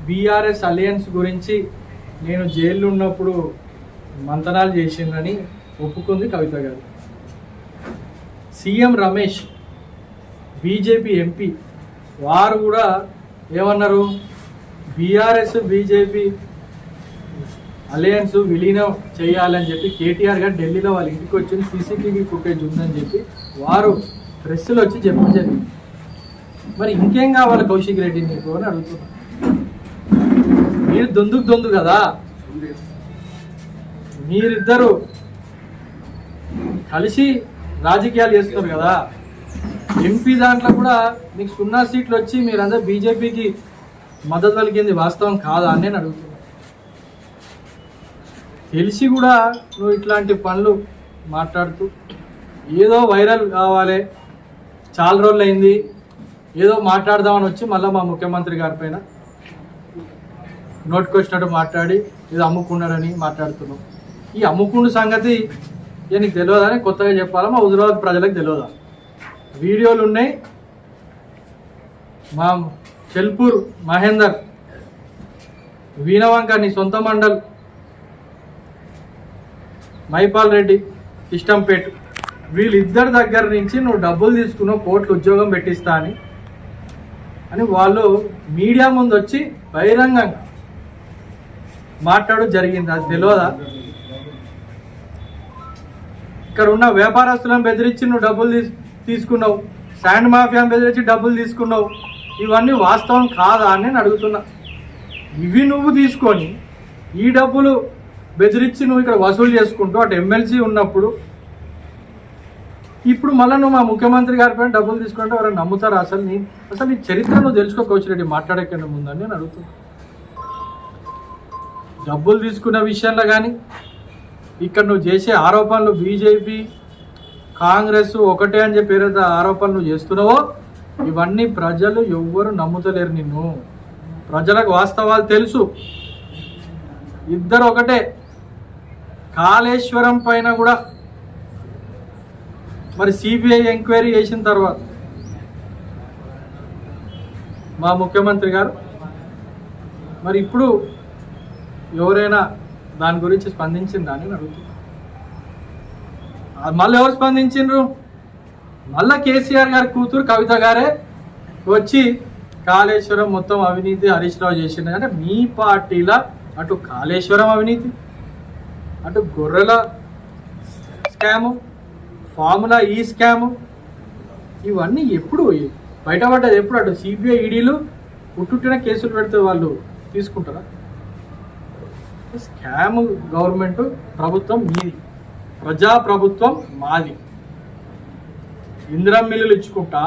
BRS alliance గురించి నేను జైల్లో ఉన్నప్పుడు మంతనాలు చేసిందని ఒప్పుకుంది కవిత గారు. సీఎం రమేష్ బీజేపీ ఎంపీ వారు కూడా ఏమన్నారు, బీఆర్ఎస్ బీజేపీ అలయన్స్ విలీనం చేయాలని చెప్పి కేటీఆర్ గారు ఢిల్లీలో వాళ్ళ ఇంటికి వచ్చింది, సీసీటీవీ ఫుటేజ్ ఉందని చెప్పి వారు ప్రెస్సులు వచ్చి చెప్పి మరి ఇంకేం కావాలి కౌశిక్ రెడ్డి నీకు అని అడుగుతున్నా. మీరు దొందు కదా, మీరిద్దరు కలిసి రాజకీయాలు చేస్తున్నారు కదా. ఎంపీ దాంట్లో కూడా మీకు 0 సీట్లు వచ్చి మీరందరూ బీజేపీకి మద్దతు పలికింది వాస్తవం కాదా అని నేను అడుగుతున్నా. తెలిసి కూడా నువ్వు ఇట్లాంటి పనులు మాట్లాడుతూ ఏదో వైరల్ కావాలి, చాలా రోజులు అయింది, ఏదో మాట్లాడదామని వచ్చి మళ్ళీ మా ముఖ్యమంత్రి గారి పైన నోటుకొచ్చినట్టు మాట్లాడి ఏదో అమ్ముకున్నారని మాట్లాడుతున్నావు. ఈ అమ్ముకుండు సంగతి నీకు తెలియదని కొత్తగా చెప్పాలా, మా హుజురాబాద్ ప్రజలకు తెలియదా? వీడియోలు ఉన్నాయి. మా చెల్పూర్ మహేందర్, వీణవంక నీ సొంత మండల్, మైపాల్ రెడ్డి ఇష్టంపేట్, వీళ్ళిద్దరి దగ్గర నుంచి నువ్వు డబ్బులు తీసుకున్నావు, కోట్లు ఉద్యోగం పెట్టిస్తా అని వాళ్ళు మీడియా ముందు వచ్చి బహిరంగంగా మాట్లాడడం జరిగింది. అది తెలియదా? ఇక్కడ ఉన్న వ్యాపారస్తులను బెదిరించి నువ్వు డబ్బులు తీసుకున్నావు, శాండ్ మాఫియాను బెదిరించి డబ్బులు తీసుకున్నావు, ఇవన్నీ వాస్తవం కాదా అని నేను అడుగుతున్నా. ఇవి నువ్వు తీసుకొని ఈ డబ్బులు బెదిరించి నువ్వు ఇక్కడ వసూలు చేసుకుంటూ అటు ఎమ్మెల్సీ ఉన్నప్పుడు ఇప్పుడు మళ్ళీ నువ్వు మా ముఖ్యమంత్రి గారి పైన డబ్బులు తీసుకుంటే ఎవరైనా నమ్ముతారా? అసలు నీ చరిత్ర నువ్వు తెలుసుకో కౌశిక్ రెడ్డి, మాట్లాడకుండా ముందని నేను అడుగుతున్నా. డబ్బులు తీసుకున్న విషయంలో కానీ ఇక్కడ నువ్వు చేసే ఆరోపణలు బీజేపీ కాంగ్రెస్ ఒకటే అని చెప్పి ఏదైతే ఆరోపణలు నువ్వు చేస్తున్నావో ఇవన్నీ ప్రజలు ఎవ్వరు నమ్ముతలేరు నిన్ను. ప్రజలకు వాస్తవాలు తెలుసు. ఇద్దరు ఒకటే. కాళేశ్వరం పైన కూడా మరి సిబిఐ ఎంక్వైరీ చేసిన తర్వాత మా ముఖ్యమంత్రి గారు మరి ఇప్పుడు ఎవరైనా దాని గురించి స్పందించిందా అని అడుగుతున్నా. మళ్ళీ ఎవరు స్పందించిండ్రు? మళ్ళా కేసీఆర్ గారి కూతురు కవిత గారే వచ్చి కాళేశ్వరం మొత్తం అవినీతి హరీష్ రావు చేసింది. అంటే మీ పార్టీలో అటు కాళేశ్వరం అవినీతి, అటు గొర్రెల స్కాము, ఫార్ములా ఈ స్కాము, ఇవన్నీ ఎప్పుడు బయటపడ్డది? ఎప్పుడు అటు సిబిఐ ఈడీలు పుట్టుట్టిన కేసులు పెడితే వాళ్ళు తీసుకుంటారా? స్కామ్ గవర్నమెంట్ ప్రభుత్వం మీది, ప్రజాప్రభుత్వం మాది. ఇందిరా మిల్లులు ఇచ్చుకుంటా,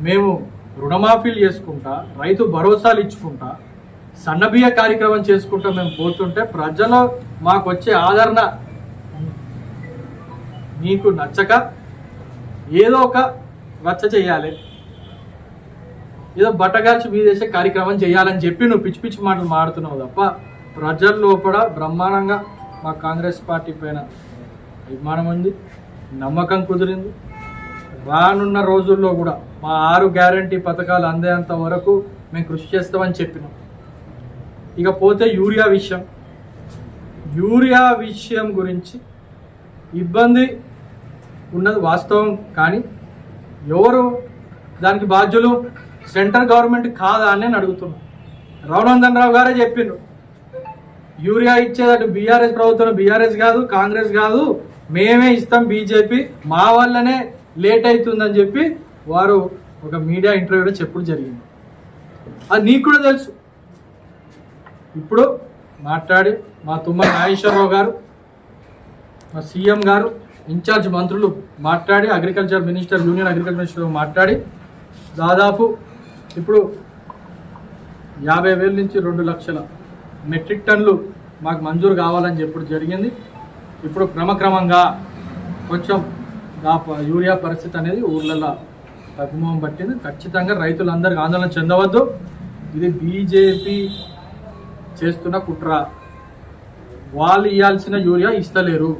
మేము రుణమాఫీలు చేసుకుంటా, రైతు భరోసాలు ఇచ్చుకుంటా, సన్నబియ్య కార్యక్రమం చేసుకుంటా మేము పోతుంటే ప్రజలు మాకు వచ్చే ఆదరణ నీకు నచ్చక ఏదో ఒక రచ్చ చేయాలి, ఏదో బట్టగాల్చి మీదేసే కార్యక్రమం చేయాలని చెప్పి నువ్వు పిచ్చి పిచ్చి మాటలు మాడుతున్నావు తప్ప ప్రజల లోపల బ్రహ్మాండంగా మా కాంగ్రెస్ పార్టీ పైన అభిమానం ఉంది, నమ్మకం కుదిరింది. రానున్న రోజుల్లో కూడా మా 6 గ్యారంటీ పథకాలు అందేంత వరకు మేము కృషి చేస్తామని చెప్పినాం. ఇకపోతే యూరియా విషయం గురించి ఇబ్బంది ఉన్నది వాస్తవం, కానీ ఎవరు దానికి బాధ్యులు? సెంట్రల్ గవర్నమెంట్ కాదా అని నేను అడుగుతున్నాను. రఘునందన్ రావు గారే చెప్పిండ్రు, యూరియా ఇచ్చేదటు బీఆర్ఎస్ ప్రభుత్వం, బీఆర్ఎస్ కాదు, కాంగ్రెస్ కాదు, మేమే ఇస్తాం, బీజేపీ మా వల్లనే లేట్ అవుతుందని చెప్పి వారు ఒక మీడియా ఇంటర్వ్యూలో చెప్పడం జరిగింది. అది నీకు కూడా తెలుసు. ఇప్పుడు మాట్లాడి మా తుమ్మల నాగేశ్వరరావు గారు, మా సీఎం గారు, ఇన్ఛార్జ్ మంత్రులు మాట్లాడి, agriculture minister, union agriculture minister మాట్లాడి దాదాపు ఇప్పుడు 50,000 నుంచి 2 లక్షల మెట్రిక్ టన్నులు మాకు మంజూరు కావాలని చెప్పడం జరిగింది. ఇప్పుడు క్రమక్రమంగా కొంచెం యూరియా పరిస్థితి అనేది ఊర్లలో తగ్గుమం పట్టింది. ఖచ్చితంగా రైతులందరికీ ఆందోళన చెందవద్దు. ఇది బీజేపీ చేస్తున్న కుట్ర. వాళ్ళు ఇవ్వాల్సిన యూరియా ఇస్తలేరు,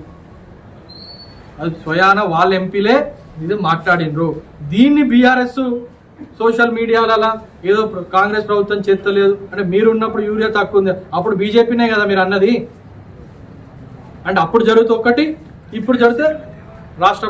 అది స్వయాన వాళ్ళ ఎంపీలే ఇది మాట్లాడినరు. దీన్ని బీఆర్ఎస్ సోషల్ మీడియాలలో ఏదో కాంగ్రెస్ ప్రభుత్వం చేస్తలేదు అంటే మీరున్నప్పుడు యూరియా తక్కువ ఉంది, అప్పుడు బీజేపీనే కదా మీరు అన్నది. అంటే అప్పుడు జరుగుతూ ఒకటి, ఇప్పుడు జరిగితే రాష్ట్ర